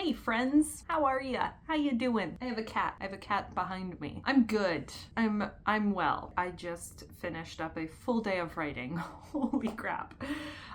Hey friends, how are ya? How you doing? I have a cat behind me. I'm good. I'm well. I just finished up a full day of writing. Holy crap.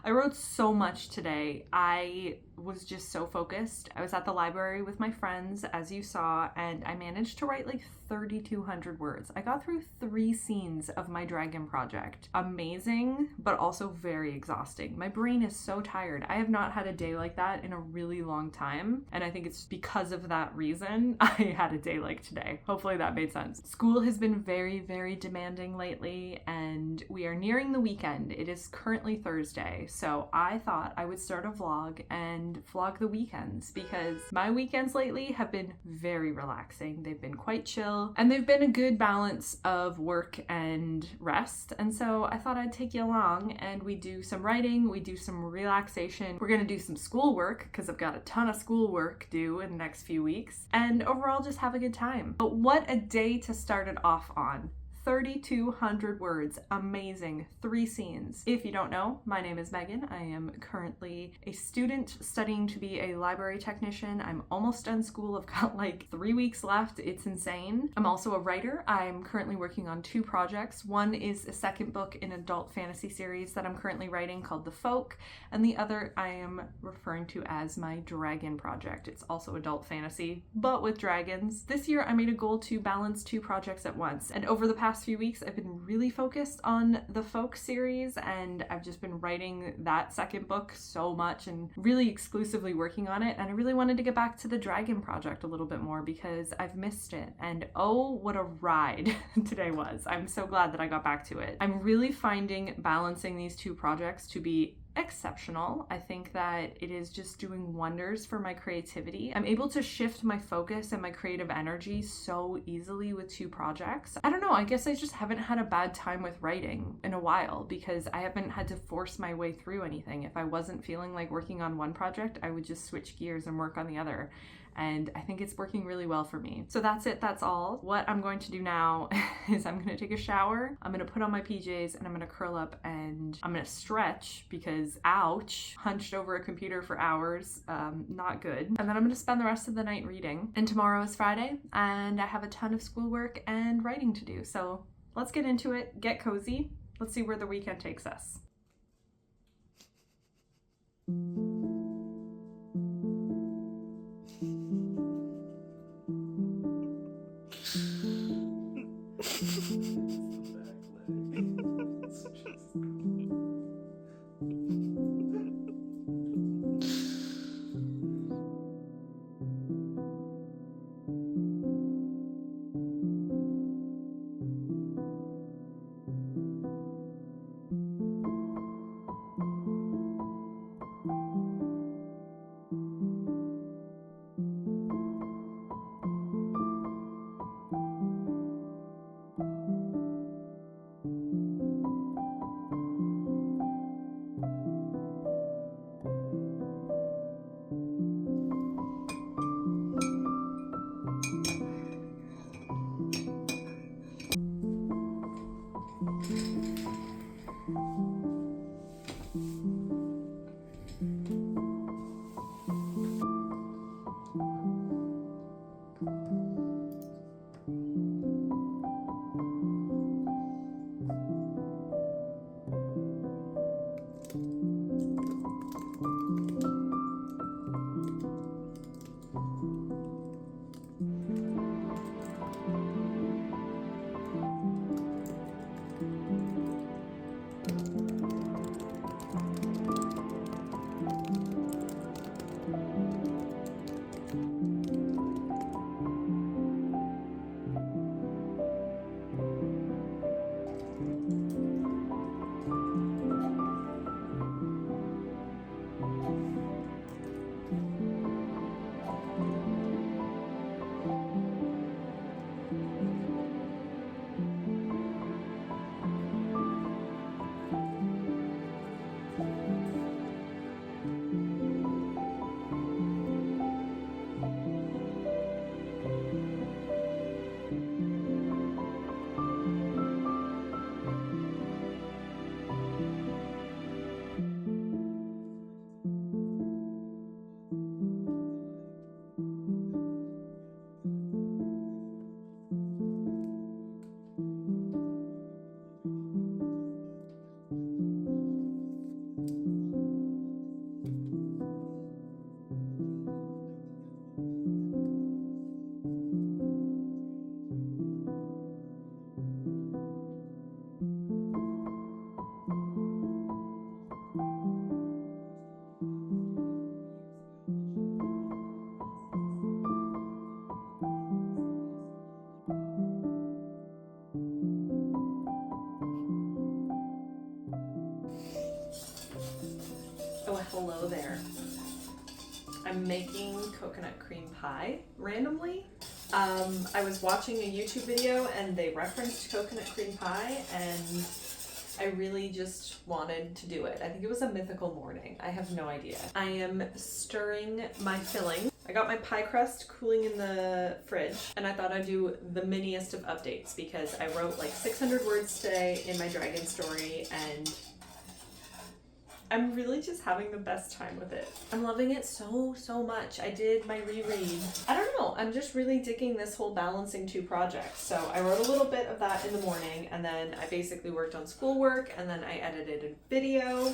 I wrote so much today. I was just so focused. I was at the library with my friends, as you saw, and I managed to write like 3,200 words. I got through 3 scenes of my dragon project. Amazing, but also very exhausting. My brain is so tired. I have not had a day like that in a really long time, and I think it's because of that reason I had a day like today. Hopefully that made sense. School has been very, very demanding lately, and we are nearing the weekend. It is currently Thursday, so I thought I would start a vlog and vlog the weekends because my weekends lately have been very relaxing. They've been quite chill, and they've been a good balance of work and rest. And so I thought I'd take you along and we do some writing, we do some relaxation. We're gonna do some schoolwork because I've got a ton of schoolwork due in the next few weeks, and overall just have a good time. But what a day to start it off on. 3,200 words, amazing, 3 scenes. If you don't know, my name is Megan. I am currently a student studying to be a library technician. I'm almost done school. I've got like 3 weeks left. It's insane. I'm also a writer. I'm currently working on 2 projects. One is a second book in an adult fantasy series that I'm currently writing called The Folk, and the other I am referring to as my dragon project. It's also adult fantasy, but with dragons. This year I made a goal to balance 2 projects at once, and over the past few weeks I've been really focused on the Folk series, and I've just been writing that second book so much and really exclusively working on it, and I really wanted to get back to the dragon project a little bit more because I've missed it, and oh what a ride today was. I'm so glad that I got back to it. I'm really finding balancing these 2 projects to be exceptional. I think that it is just doing wonders for my creativity. I'm able to shift my focus and my creative energy so easily with 2 projects. I don't know, I guess I just haven't had a bad time with writing in a while because I haven't had to force my way through anything. If I wasn't feeling like working on one project, I would just switch gears and work on the other. And I think it's working really well for me. So that's it, that's all. What I'm going to do now is I'm gonna take a shower, I'm gonna put on my PJs, and I'm gonna curl up and I'm gonna stretch because ouch, hunched over a computer for hours, not good. And then I'm gonna spend the rest of the night reading. And tomorrow is Friday, and I have a ton of schoolwork and writing to do. So let's get into it, get cozy. Let's see where the weekend takes us. Hello there. I'm making coconut cream pie randomly. I was watching a YouTube video and they referenced coconut cream pie and I really just wanted to do it. I think it was a mythical morning. I have no idea. I am stirring my filling. I got my pie crust cooling in the fridge and I thought I'd do the miniest of updates because I wrote like 600 words today in my dragon story and I'm really just having the best time with it. I'm loving it so much. I did my reread. I don't know, I'm just really digging this whole balancing two projects. So I wrote a little bit of that in the morning and then I basically worked on schoolwork and then I edited a video.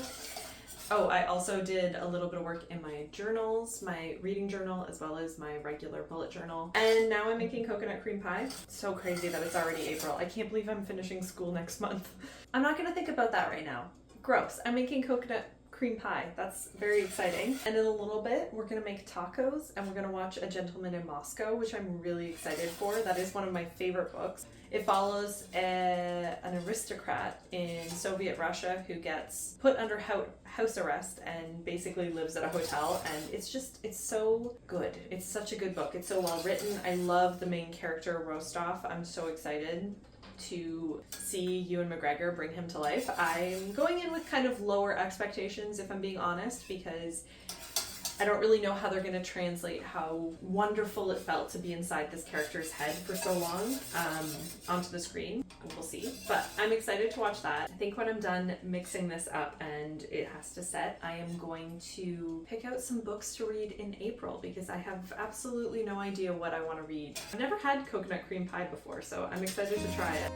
Oh, I also did a little bit of work in my journals, my reading journal, as well as my regular bullet journal. And now I'm making coconut cream pie. So crazy that it's already April. I can't believe I'm finishing school next month. I'm not gonna think about that right now. Gross. I'm making coconut cream pie. That's very exciting. And in a little bit, we're gonna make tacos and we're gonna watch A Gentleman in Moscow, which I'm really excited for. That is one of my favorite books. It follows an aristocrat in Soviet Russia who gets put under house arrest and basically lives at a hotel, and it's so good. It's such a good book. It's so well written. I love the main character, Rostov. I'm so excited to see Ewan McGregor bring him to life. I'm going in with kind of lower expectations, if I'm being honest, because I don't really know how they're going to translate how wonderful it felt to be inside this character's head for so long onto the screen. We'll see. But I'm excited to watch that. I think when I'm done mixing this up and it has to set, I am going to pick out some books to read in April because I have absolutely no idea what I want to read. I've never had coconut cream pie before, so I'm excited to try it.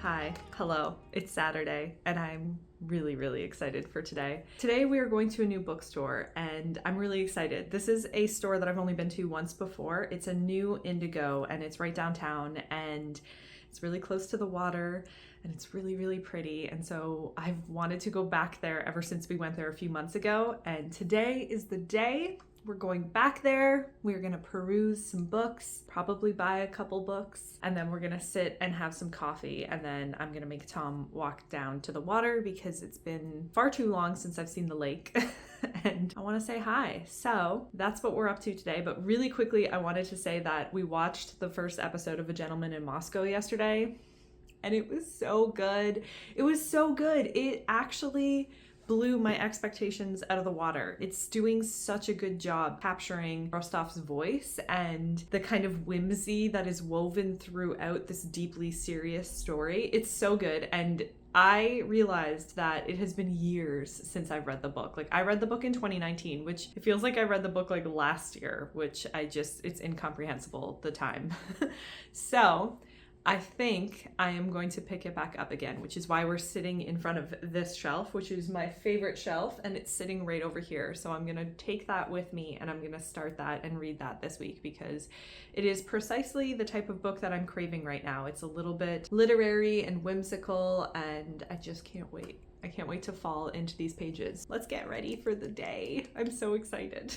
Hi, hello, it's Saturday and I'm really excited for today. Today we are going to a new bookstore and I'm really excited. This is a store that I've only been to once before. It's a new Indigo and it's right downtown and it's really close to the water and it's really pretty, and so I've wanted to go back there ever since we went there a few months ago, and today is the day. We're going back there, we're gonna peruse some books, probably buy a couple books, and then we're gonna sit and have some coffee, and then I'm gonna make Tom walk down to the water because it's been far too long since I've seen the lake and I wanna say hi. So that's what we're up to today, but really quickly I wanted to say that we watched the first episode of A Gentleman in Moscow yesterday and it was so good. It was so good. It actually blew my expectations out of the water. It's doing such a good job capturing Rostov's voice and the kind of whimsy that is woven throughout this deeply serious story. It's so good, and I realized that it has been years since I've read the book. Like, I read the book in 2019, which it feels like I read the book like last year, which it's incomprehensible, the time. So I think I am going to pick it back up again, which is why we're sitting in front of this shelf, which is my favorite shelf, and it's sitting right over here. So I'm gonna take that with me and I'm gonna start that and read that this week because it is precisely the type of book that I'm craving right now. It's a little bit literary and whimsical, and I just can't wait. I can't wait to fall into these pages. Let's get ready for the day. I'm so excited.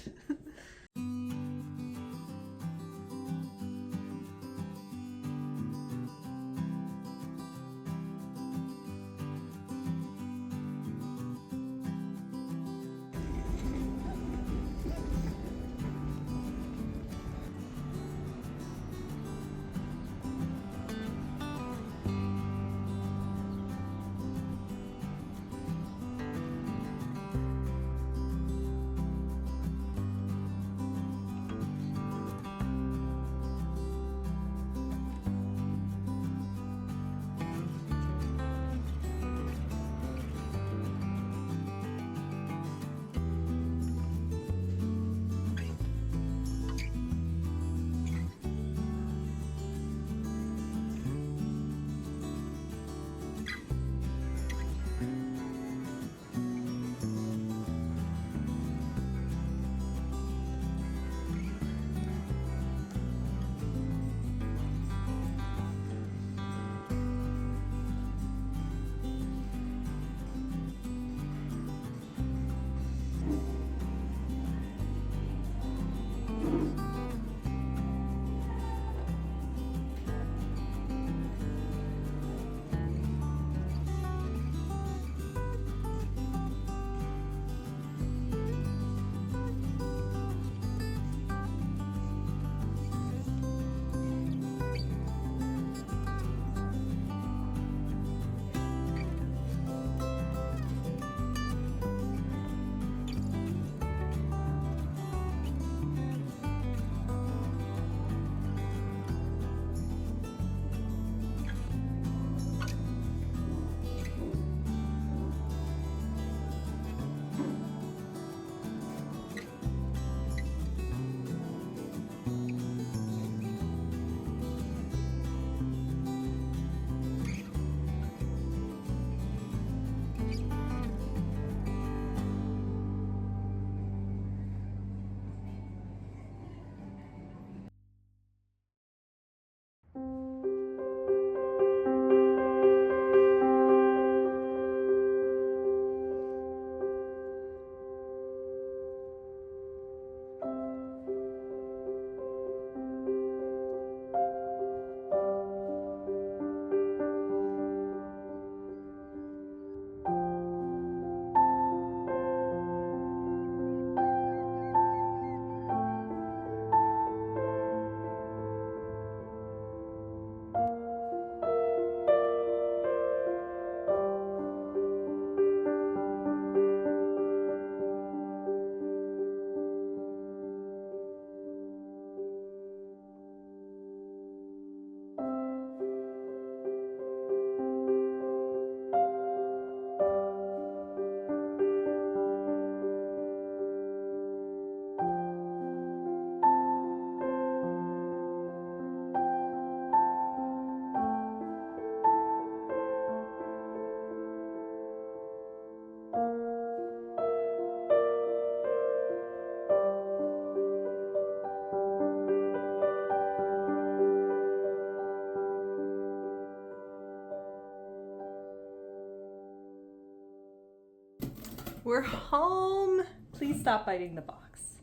We're home. Please stop biting the box.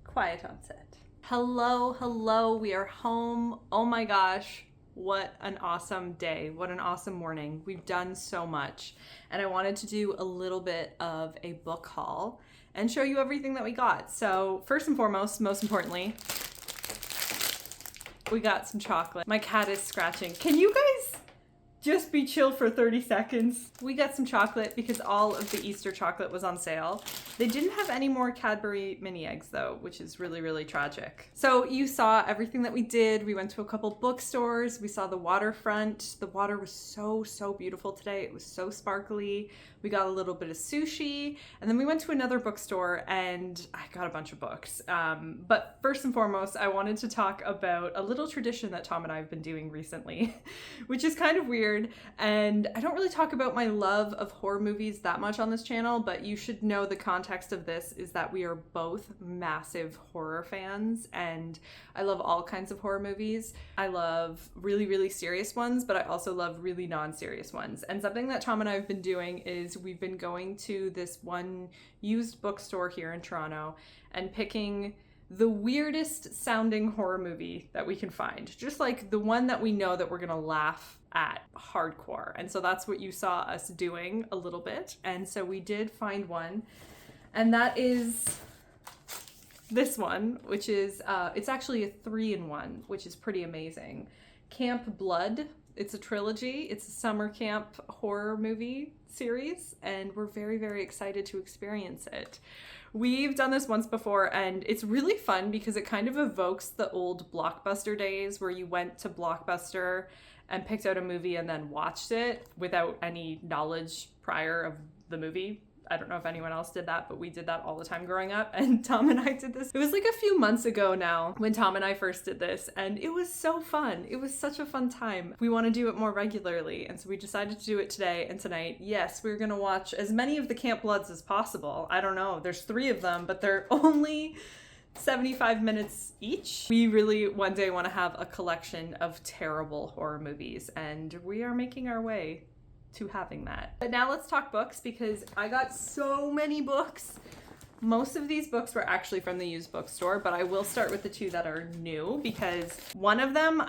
Quiet on set. Hello, hello, we are home. Oh my gosh, what an awesome day. What an awesome morning. We've done so much. And I wanted to do a little bit of a book haul and show you everything that we got. So first and foremost, most importantly, we got some chocolate. My cat is scratching. Can you guys just be chill for 30 seconds? We got some chocolate because all of the Easter chocolate was on sale. They didn't have any more Cadbury mini eggs though, which is really, really tragic. So you saw everything that we did. We went to a couple bookstores. We saw the waterfront. The water was so, so beautiful today. It was so sparkly. We got a little bit of sushi, and then we went to another bookstore and I got a bunch of books. But first and foremost, I wanted to talk about a little tradition that Tom and I have been doing recently, which is kind of weird. And I don't really talk about my love of horror movies that much on this channel, but you should know the context of this is that we are both massive horror fans, and I love all kinds of horror movies. I love really, really serious ones, but I also love really non-serious ones. And something that Tom and I have been doing is we've been going to this one used bookstore here in Toronto and picking the weirdest sounding horror movie that we can find. Just like the one that we know that we're gonna laugh at hardcore. And so that's what you saw us doing a little bit. And so we did find one, and that is this one, which is, it's actually a 3-in-1, which is pretty amazing. Camp Blood. It's a trilogy. It's a summer camp horror movie series, and we're very, very excited to experience it. We've done this once before, and it's really fun because it kind of evokes the old Blockbuster days where you went to Blockbuster and picked out a movie and then watched it without any knowledge prior of the movie. I don't know if anyone else did that, but we did that all the time growing up, and Tom and I did this. It was like a few months ago now when Tom and I first did this, and it was so fun. It was such a fun time. We want to do it more regularly, and so we decided to do it today and tonight. Yes, we're gonna watch as many of the Camp Bloods as possible. I don't know, there's 3 of them, but they're only 75 minutes each. We really one day want to have a collection of terrible horror movies, and we are making our way to having that. But now let's talk books, because I got so many books. Most of these books were actually from the used bookstore, but I will start with the 2 that are new, because one of them,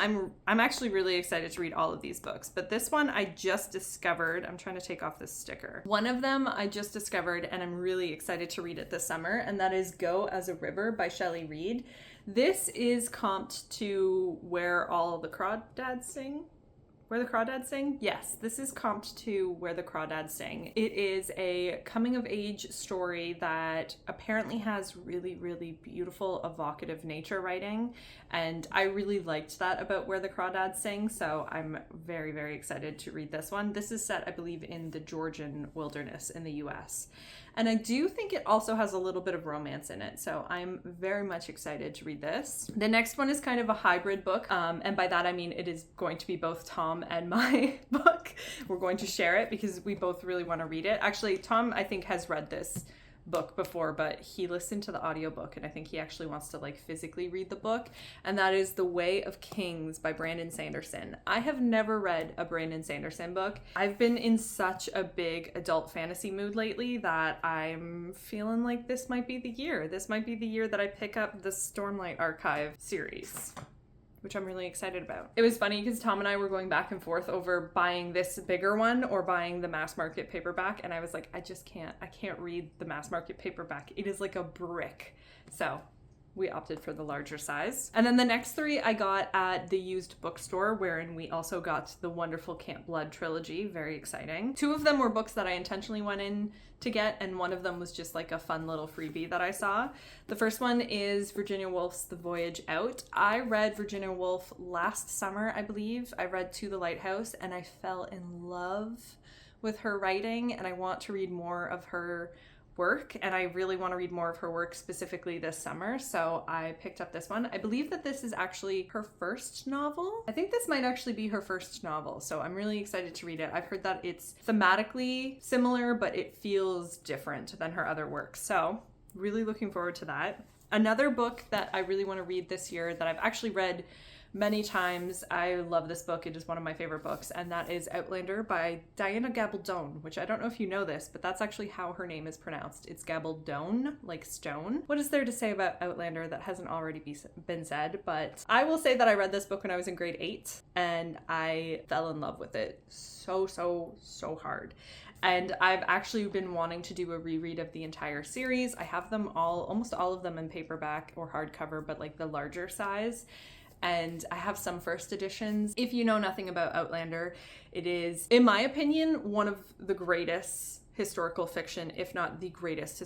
I'm actually really excited to read all of these books, but this one I just discovered. I'm trying to take off this sticker. One of them I just discovered, and I'm really excited to read it this summer, and that is Go as a River by Shelley Reed. This is comped to Where All the Crawdads Sing. Where the Crawdads Sing? Yes, this is comped to Where the Crawdads Sing. It is a coming of age story that apparently has really, really beautiful, evocative nature writing. And I really liked that about Where the Crawdads Sing, so I'm very, very excited to read this one. This is set, I believe, in the Georgian wilderness in the US. And I do think it also has a little bit of romance in it, so I'm very much excited to read this. The next one is kind of a hybrid book, and by that I mean it is going to be both Tom and my book. We're going to share it because we both really want to read it. Actually, Tom, I think, has read this book before, but he listened to the audiobook, and I think he actually wants to like physically read the book, and that is The Way of Kings by Brandon Sanderson. I have never read a Brandon Sanderson book. I've been in such a big adult fantasy mood lately that I'm feeling like this might be the year. This might be the year that I pick up the Stormlight Archive series, which I'm really excited about. It was funny because Tom and I were going back and forth over buying this bigger one or buying the mass market paperback, and I was like, I can't read the mass market paperback. It is like a brick. So we opted for the larger size. And then the next 3 I got at the used bookstore, wherein we also got the wonderful Camp Blood trilogy. Very exciting. 2 of them were books that I intentionally went in to get, and one of them was just like a fun little freebie that I saw. The first one is Virginia Woolf's The Voyage Out. I read Virginia Woolf last summer, I believe. I read To the Lighthouse, and I fell in love with her writing, and I want to read more of her work, and I really want to read more of her work specifically this summer, so I picked up this one. I believe that this is actually her first novel. I think this might actually be her first novel, so I'm really excited to read it. I've heard that it's thematically similar, but it feels different than her other work, so really looking forward to that. Another book that I really want to read this year that I've actually read many times. I love this book. It is one of my favorite books, and that is Outlander by Diana Gabaldon, which I don't know if you know this, but that's actually how her name is pronounced. It's Gabaldon, like stone. What is there to say about Outlander that hasn't already been said? But I will say that I read this book when I was in grade 8, and I fell in love with it so hard. And I've actually been wanting to do a reread of the entire series. I have them all, almost all of them in paperback or hardcover, but like the larger size. And I have some first editions. If you know nothing about Outlander, it is, in my opinion, one of the greatest historical fiction, if not the greatest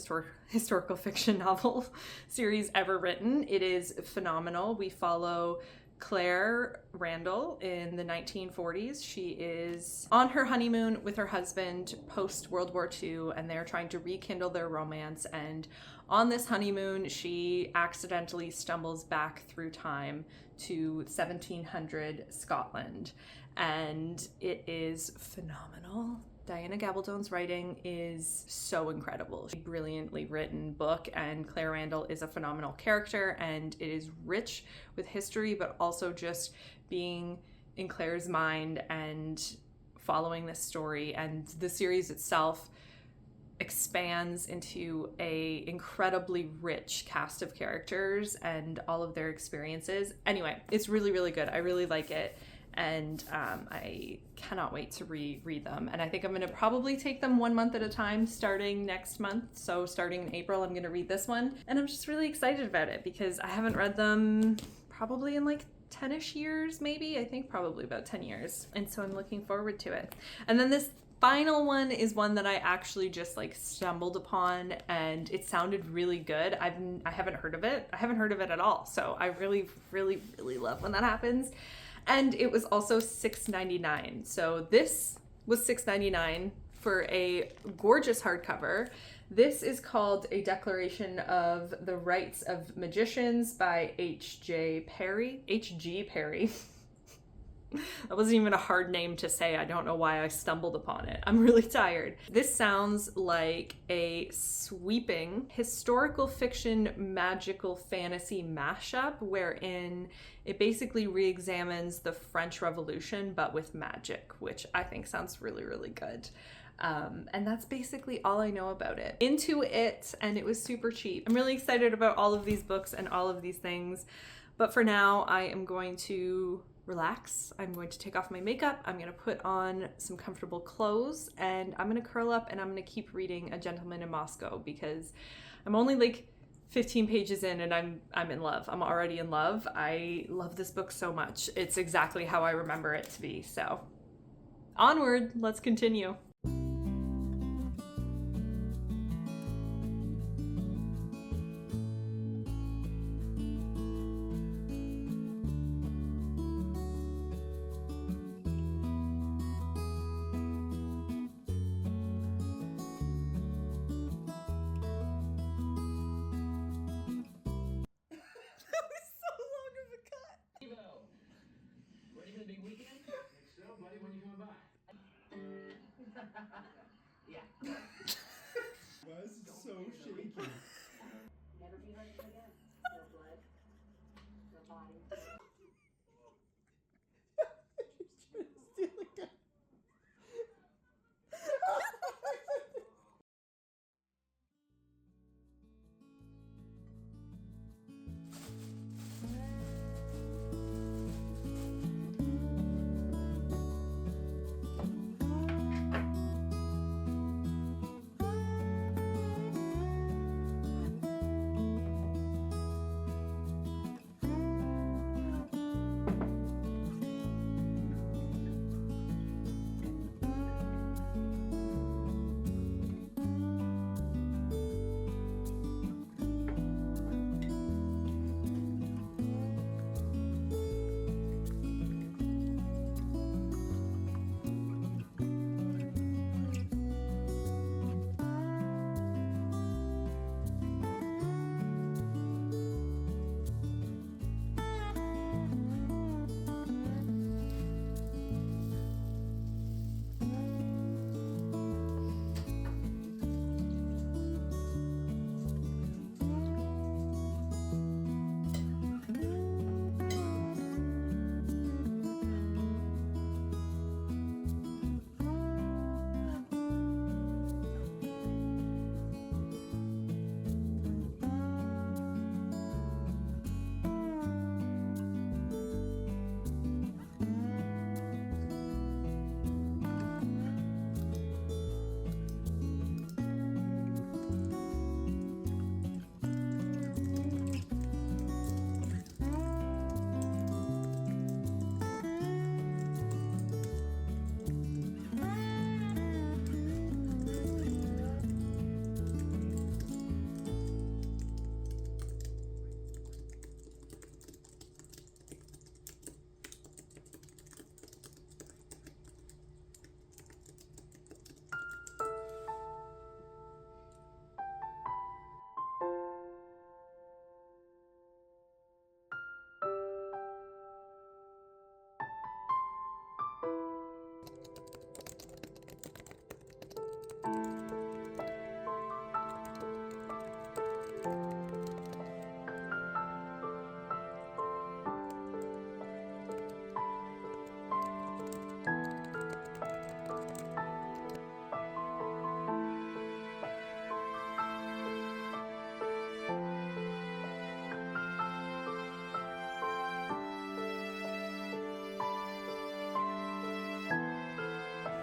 historical fiction novel series ever written. It is phenomenal. We follow Claire Randall in the 1940s. She is on her honeymoon with her husband post World War II, and they're trying to rekindle their romance. And on this honeymoon, she accidentally stumbles back through time to 1700 Scotland, and it is phenomenal. Diana Gabaldon's writing is so incredible. She's a brilliantly written book, and Claire Randall is a phenomenal character, and it is rich with history, but also just being in Claire's mind and following this story. And the series itself expands into a incredibly rich cast of characters and all of their experiences. Anyway, it's really, really good. I really like it. And I cannot wait to reread them. And I think I'm going to probably take them 1 month at a time starting next month. So starting in April, I'm going to read this one. And I'm just really excited about it because I haven't read them probably in like 10-ish years, maybe. I think probably about 10 years. And so I'm looking forward to it. And then this final one is one that I actually just like stumbled upon, and it sounded really good. I haven't heard of it. I haven't heard of it at all. So I really, really, really love when that happens. And it was also $6.99. So this was $6.99 for a gorgeous hardcover. This is called A Declaration of the Rights of Magicians by H.G. Perry. That wasn't even a hard name to say. I don't know why I stumbled upon it. I'm really tired. This sounds like a sweeping historical fiction magical fantasy mashup wherein it basically re-examines the French Revolution but with magic, which I think sounds really, really good. And that's basically all I know about it. Into it, and it was super cheap. I'm really excited about all of these books and all of these things, but for now I am going to relax. I'm going to take off my makeup. I'm going to put on some comfortable clothes, and I'm going to curl up and I'm going to keep reading A Gentleman in Moscow because I'm only like 15 pages in and I'm in love. I'm already in love. I love this book so much. It's exactly how I remember it to be. So onward, let's continue. Ready for the big weekend? Think so, buddy. When you coming by?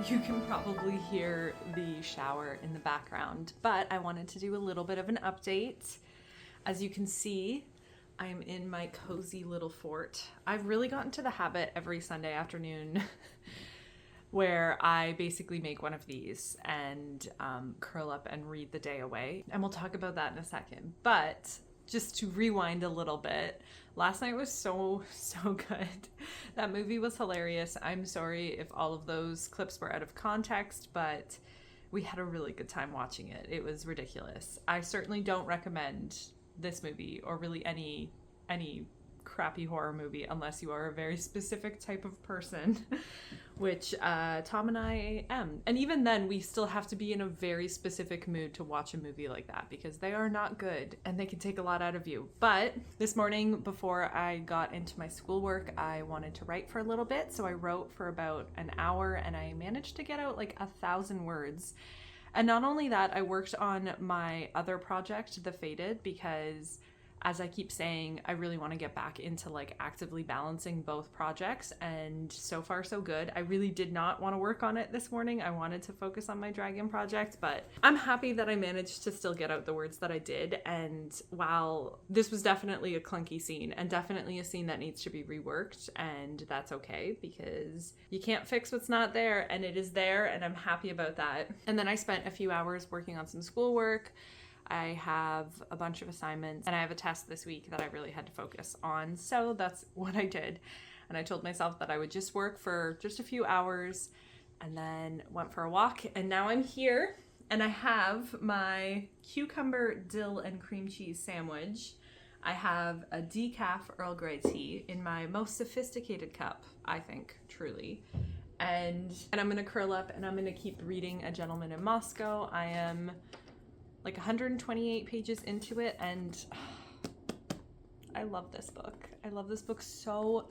You can probably hear the shower in the background, but I wanted to do a little bit of an update. As you can see, I'm in my cozy little fort. I've really gotten to the habit every Sunday afternoon where I basically make one of these and curl up and read the day away. And we'll talk about that in a second. But just to rewind a little bit, last night was so good. That movie was hilarious. I'm sorry if all of those clips were out of context, but we had a really good time watching it. It was ridiculous. I certainly don't recommend this movie or really any crappy horror movie unless you are a very specific type of person, which Tom and I am. And even then, we still have to be in a very specific mood to watch a movie like that because they are not good and they can take a lot out of you. But this morning, before I got into my schoolwork, I wanted to write for a little bit. So I wrote for about an hour and I managed to get out like 1,000 words. And not only that, I worked on my other project, The Faded, because as I keep saying, I really want to get back into like actively balancing both projects, and so far so good. I really did not want to work on it this morning. I wanted to focus on my dragon project, but I'm happy that I managed to still get out the words that I did. And while this was definitely a clunky scene and definitely a scene that needs to be reworked, and that's okay because you can't fix what's not there, and it is there, and I'm happy about that. And then I spent a few hours working on some schoolwork. I have a bunch of assignments and I have a test this week that I really had to focus on. So that's what I did. And I told myself that I would just work for just a few hours and then went for a walk. And now I'm here and I have my cucumber, dill, and cream cheese sandwich. I have a decaf Earl Grey tea in my most sophisticated cup, I think, truly. And I'm gonna curl up and I'm gonna keep reading A Gentleman in Moscow. I am like 128 pages into it, and I love this book. I love this book so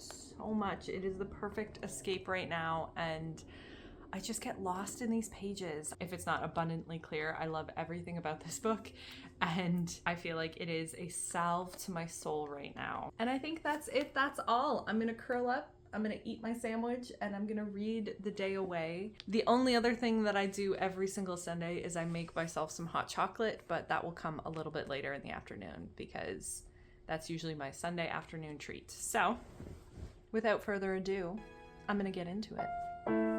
much. It is the perfect escape right now, and I just get lost in these pages. If it's not abundantly clear, I love everything about this book, and I feel like it is a salve to my soul right now. And I think that's it. That's all. I'm gonna curl up, I'm gonna eat my sandwich, and I'm gonna read the day away. The only other thing that I do every single Sunday is I make myself some hot chocolate, but that will come a little bit later in the afternoon because that's usually my Sunday afternoon treat. So, without further ado, I'm gonna get into it.